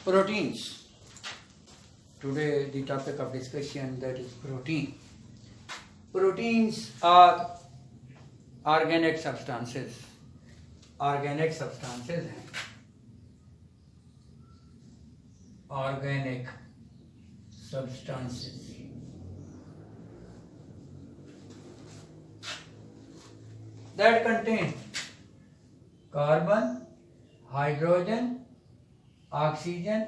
Proteins. Today the topic of discussion, that is protein. Proteins are organic substances. Organic substances हैं. Organic substances that contain carbon, hydrogen, oxygen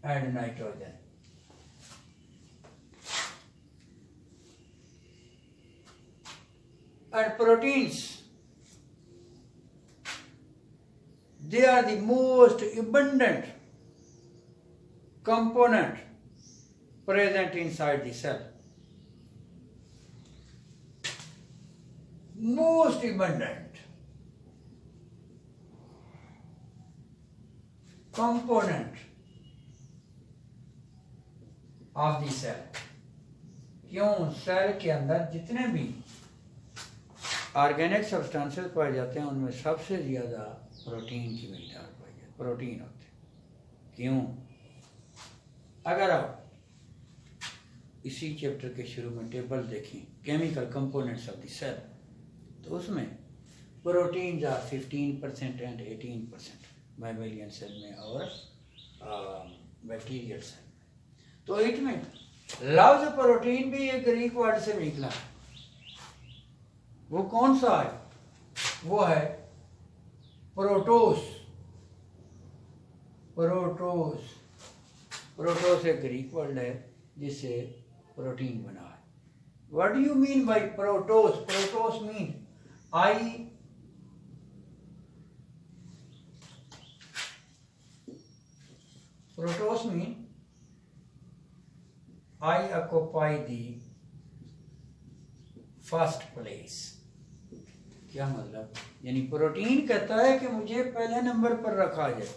and nitrogen. And proteins, they are the most abundant component present inside the cell. Most abundant component of the cell. क्यों? Cell के अंदर जितने भी organic substances पाए जाते हैं उनमें सबसे ज़्यादा प्रोटीन की मिक़दार पाई जाती है. प्रोटीन होते हैं. क्यों? अगर आप इसी चैप्टर के शुरू में टेबल देखें, chemical components of the cell, तो उसमें proteins are 15% and 18% mammalian cell में और बैक्टीरियल सेल में. तो इसमें लफ्ज़ प्रोटीन भी एक ग्रीक वर्ड से निकला है. वो कौन सा है? वो है प्रोटोस. प्रोटोस. प्रोटोस एक ग्रीक वर्ड है जिससे प्रोटीन बना है. What do you mean by protos? Protos mean Protos mean I occupy the first place. क्या मतलब? यानी प्रोटीन कहता है कि मुझे पहले नंबर पर रखा जाए.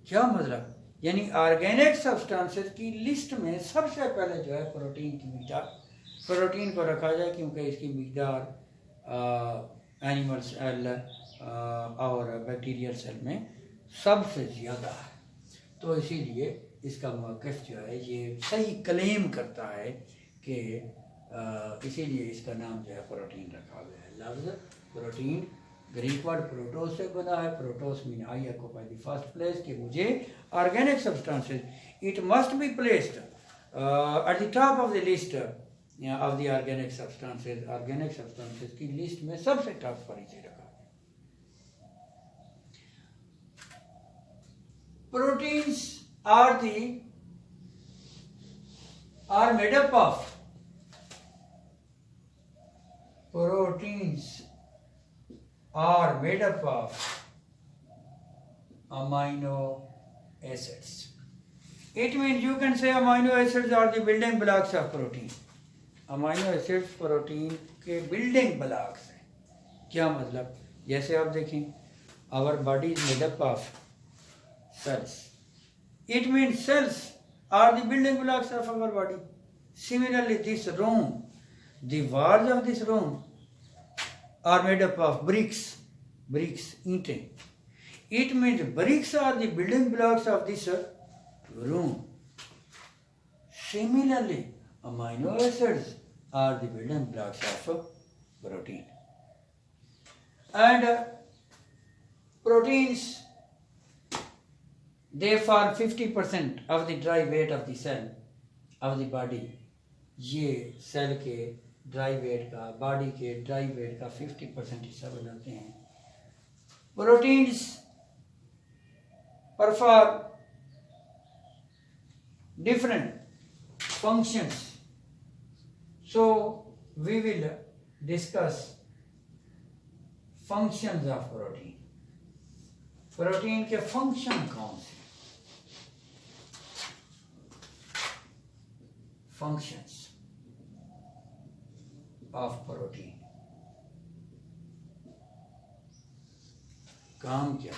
क्या मतलब? यानी ऑर्गेनिक सब्सटेंसेस की लिस्ट में सबसे पहले जो है प्रोटीन की मिक़दार, प्रोटीन को रखा जाए, क्योंकि इसकी मिक़दार एनिमल सेल और बैक्टीरियल सेल में सबसे ज़्यादा है. तो इसीलिए इसका मौक़िफ़ जो है ये सही क्लेम करता है कि इसीलिए इसका नाम जो है प्रोटीन रखा गया है. लफ्ज़ प्रोटीन ग्रीक वर्ड प्रोटोस से बना है. Protos mean I occupy the first place, कि मुझे organic substances it must be placed at the top of the list of the organic substances. Organic substances की लिस्ट में सबसे टॉप पर इसे रखा. Proteins are made up of. Proteins are made up of amino acids. It means you can say amino acids are the building blocks of protein. Amino acids protein के building blocks हैं. क्या मतलब? जैसे आप देखें, our body is made up of cells. It means cells are the building blocks of our body. Similarly, this room, the walls of this room are made up of bricks. Bricks, ईंटें. It means bricks are the building blocks of this room. Similarly, amino acids are the building blocks of protein. And proteins, they form 50% of the dry weight of the cell of the body. ये cell के dry weight का, body के dry weight का 50% हिस्सा बनाते हैं. Proteins perform different functions. So we will discuss functions of protein. Protein के function कौन से? Functions of protein. काम क्या?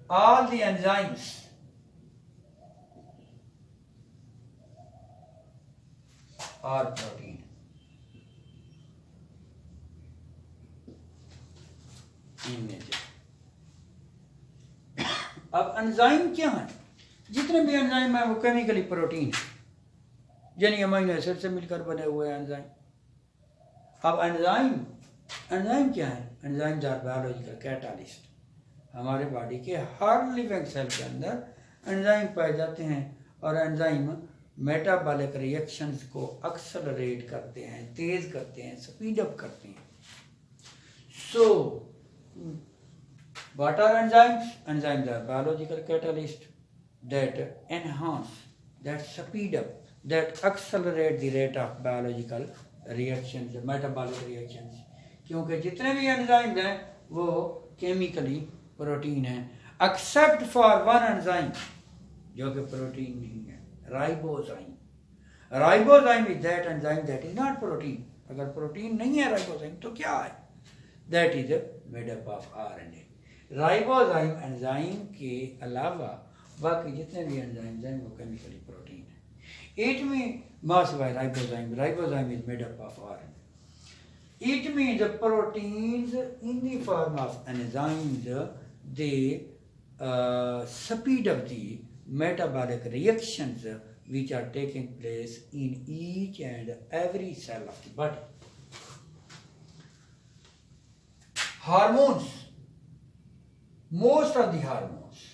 All the enzymes are protein. अब एंजाइम क्या है? जितने भी एंजाइम है वो केमिकली प्रोटीन है, यानी अमीनो एसिड से मिलकर बने हुए हैं एंजाइम। अब एंजाइम क्या है? Enzymes are biological catalyst. हमारे बॉडी के हर लिविंग सेल के अंदर एंजाइम पाए जाते हैं और एंजाइम मेटाबॉलिक रिएक्शंस को एक्सेलरेट करते हैं, तेज करते हैं, स्पीड अप करते हैं। सो what are enzymes? Enzymes are biological catalyst that enhance, that speed up, that accelerate the rate of biological reactions, metabolic reactions. क्योंकि जितने भी एंजाइम्स हैं वो केमिकली प्रोटीन हैं, एक्सेप्ट फॉर वन एंजाइम जो कि प्रोटीन नहीं है, ribozyme. Ribozyme is that enzyme that is not protein. अगर प्रोटीन नहीं है राइबोजाइम तो क्या है? That is made up of RNA. Ribozyme enzyme के अलावा बाकी जितने भी एंजाइम्स हैं वो केमिकली प्रोटीन है। It mean mass by ribozyme is made up of RNA. It means the proteins in the form of enzymes, they speed up the metabolic reactions which are taking place in each and every cell of the body. Hormones, most of the hormones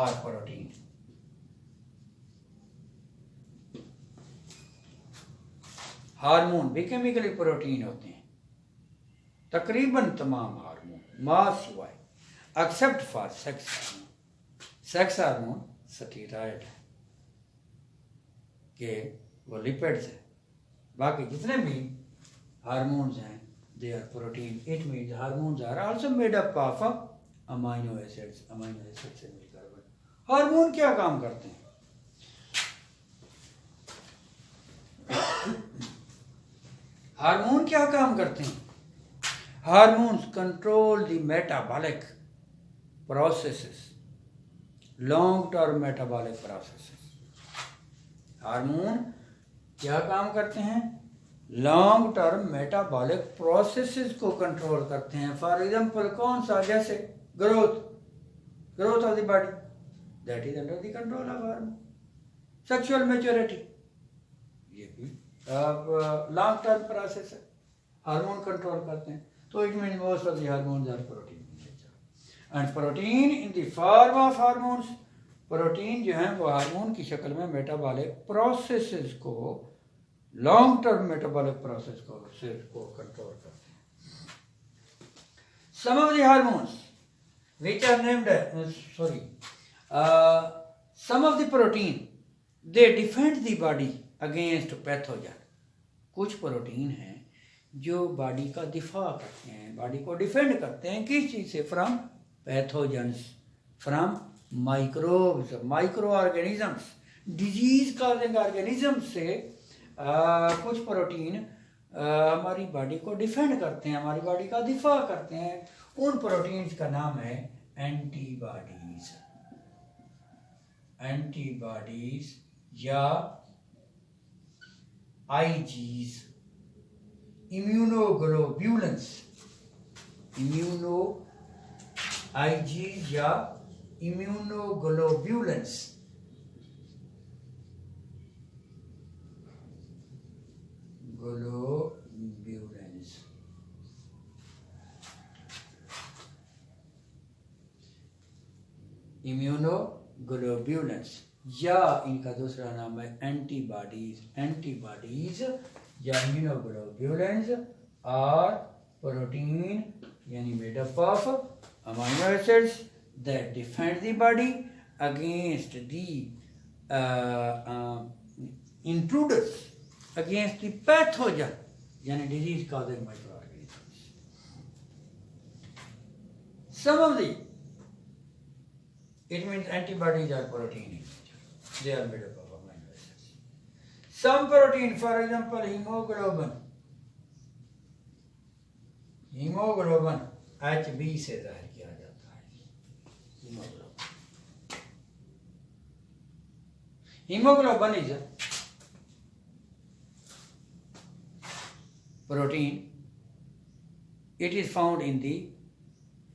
are protein. Hormone भी chemically protein होते हैं, तकरीबन तमाम hormone, मास सिवाय, except for sex hormone. Sex hormone steroid है कि वो lipids है। बाकी जितने भी हार्मोन्स हैं they are protein. It means hormones are also made up of amino acids. Amino acid से मिलकर बने। हार्मोन क्या काम करते हैं? हार्मोन क्या काम करते हैं? Hormones control the metabolic processes, long term metabolic processes. Hormone क्या काम करते हैं? लॉन्ग टर्म मेटाबॉलिक प्रोसेसेस को कंट्रोल करते हैं। फॉर एग्जांपल कौन सा? जैसे growth of the body, that is under the control of hormone. Sexual maturity, ये भी लॉन्ग टर्म प्रोसेस है, हार्मोन कंट्रोल करते हैं। तो it mean most of the hormones are protein in nature and protein in the form of hormones. Protein जो है वो hormone की शक्ल में मेटाबॉलिक प्रोसेसेस को, लॉन्ग टर्म मेटाबॉलिक प्रोसेस को कंट्रोल करते हैं। Some of the hormones which are named some of the protein they defend the body against pathogen। कुछ प्रोटीन हैं जो बॉडी का दिफा करते हैं, बॉडी को डिफेंड करते हैं। किस चीज से? From pathogens, from microbes, micro organisms, disease causing organism से कुछ प्रोटीन हमारी बॉडी को डिफेंड करते हैं, हमारी बॉडी का दिफा करते हैं। उन प्रोटीन्स का नाम है एंटीबॉडीज। एंटीबॉडीज या आईजीज, इम्यूनोग्लोब्यूलेंस, आईजीज या इम्यूनोग्लोब्यूलेंस। ग्लोब्यूलेंस इम्यूनोग्लोब्यूलेंस या इनका दूसरा नाम है एंटीबॉडीज। एंटीबॉडीज या इम्यूनोग्लोब्यूलेंस आर प्रोटीन यानी made up of amino acids that defend the body against the intruders, against the pathogen यानी disease causing micro organisms. Some of the it means antibodies are protein in nature. They are made up of amino acids. Some protein, for example, hemoglobin HB से जाहिर किया जाता है। hemoglobin is a protein it is found in the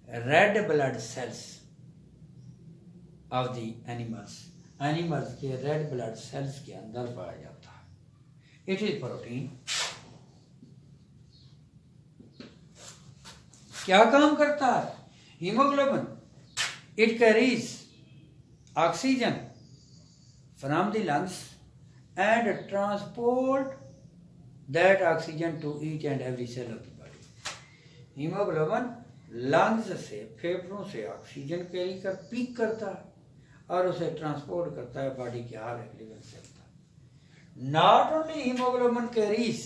red blood cells of the animals. Animals के red blood cells के अंदर पाया जाता है। It is protein. क्या काम करता है haemoglobin? It carries oxygen from the lungs and transport that oxygen to each and every cell of the body. Haemoglobin lungs से, फेफड़ों से ऑक्सीजन कैरी कर पिक करता है और उसे ट्रांसपोर्ट करता है बॉडी के हर एक लेवल से। Not only haemoglobin carries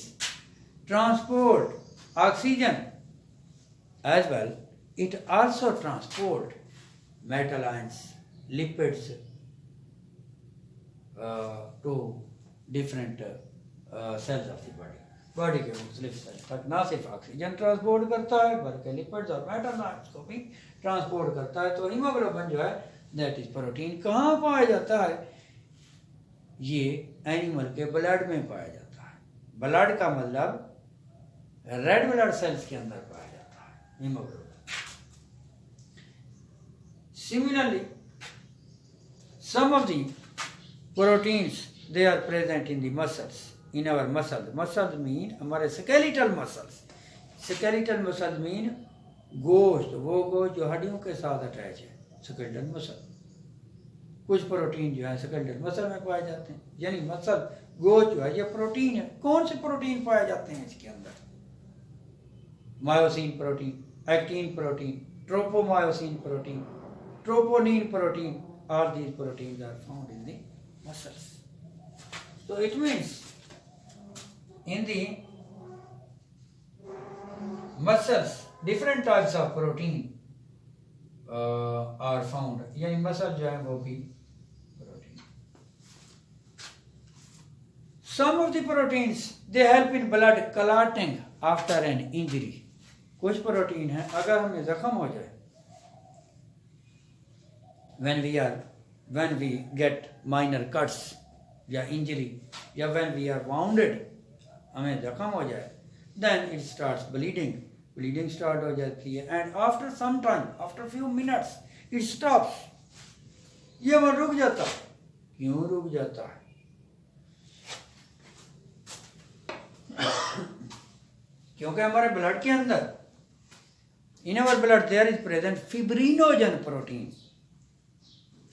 transport oxygen as well, it also transport metal ions, lipids to different cells of the body. Body के मुख्तलिफ सेल्स तक ना सिर्फ ऑक्सीजन ट्रांसपोर्ट करता है बल्कि लिपिड्स और मेटल आयंस को भी ट्रांसपोर्ट करता है। तो हीमोग्लोबिन जो है दैट इज प्रोटीन। कहाँ पाया जाता है? ये एनिमल के ब्लड में पाया जाता है। ब्लड का मतलब रेड ब्लड सेल्स के अंदर पाया जाता है haemoglobin. Similarly some of the proteins they are present in the muscles, in our muscles. Muscles mean हमारे skeletal muscles. Skeletal muscles mean गोश्त, वो गोश्त जो हड्डियों के साथ अटैच है, skeletal muscle। कुछ प्रोटीन जो है skeletal muscle में पाए जाते हैं, यानी मसल गोश्त जो है ये प्रोटीन है। कौन से प्रोटीन पाए जाते हैं इसके अंदर? Myosin protein, actin protein, tropomyosin protein, troponin protein. All these proteins are found in the muscles. So it means in the muscles different types of protein are found. यानी मसल जो है वो भी protein. Some of the proteins they help in blood clotting after an injury. कुछ protein है अगर हमें जख्म हो जाए, when we get minor cuts या injury या when we are wounded, हमें जख्म हो जाए, then it starts bleeding start हो जाती है and after some time, after few minutes it stops। ये वहाँ रुक जाता है। क्यों रुक जाता है? क्योंकि हमारे ब्लड के अंदर in our blood there is present fibrinogen protein।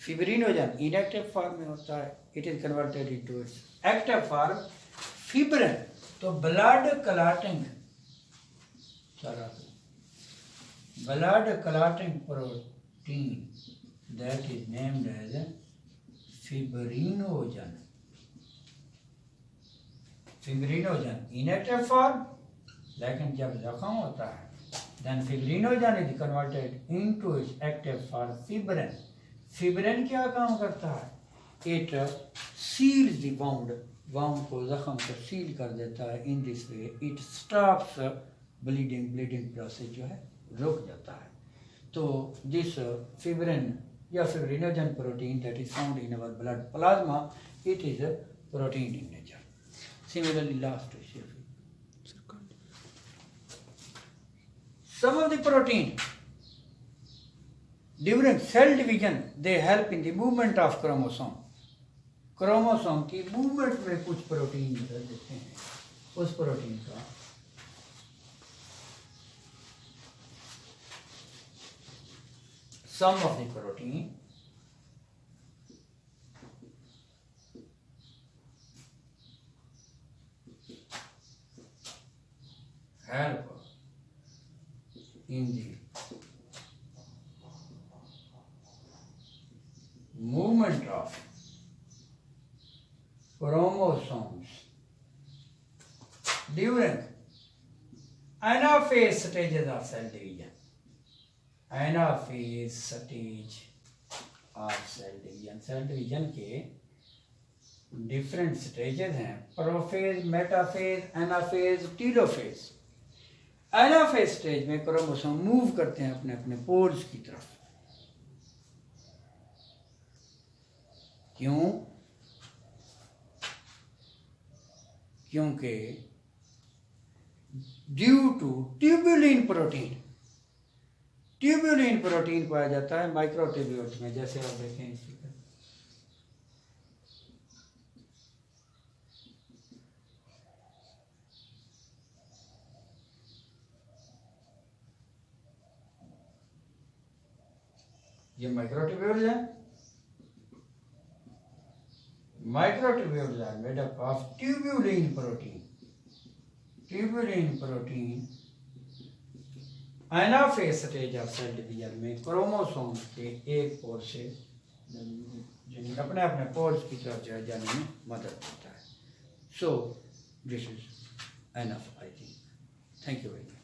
Fibrinogen inactive form में होता है, it is converted into its active form fibrin. तो blood clotting protein that is named as fibrinogen. Fibrinogen inactive form, लेकिन जब जख्म होता है then fibrinogen is converted into its active form fibrin. Fibrin क्या काम करता है? इट सील्स द वाउंड को, जख्म को सील कर देता है। In this way it stops bleeding process जो है रुक जाता है। तो दिस फिब्रिन या fibrinogen protein that is found in our blood plasma, it is protein in nature. Similarly last some of the protein during cell division they help in the movement of chromosome। Chromosome की movement में कुछ protein देते हैं। उस protein का some of the protein help in the movement of chromosomes during anaphase stages of cell division। anaphase stage of cell division। Cell division के different stages हैं, prophase, metaphase, anaphase, telophase. Anaphase stage में chromosome move करते हैं अपने अपने poles की तरफ। क्यों? क्योंकि due to tubulin protein. Tubulin protein पाया जाता है माइक्रोट्यूब्यूल्स में, जैसे आप देखें इस फिगर। ये माइक्रोट्यूब्यूल्स है, microtubules are made up of tubulin protein. Tubulin protein anaphase stage of cell division में क्रोमोसोम के एक पोल से अपने अपने पोल्स की तरफ जाने में मदद करता है। So this is enough I think. Thank you very much.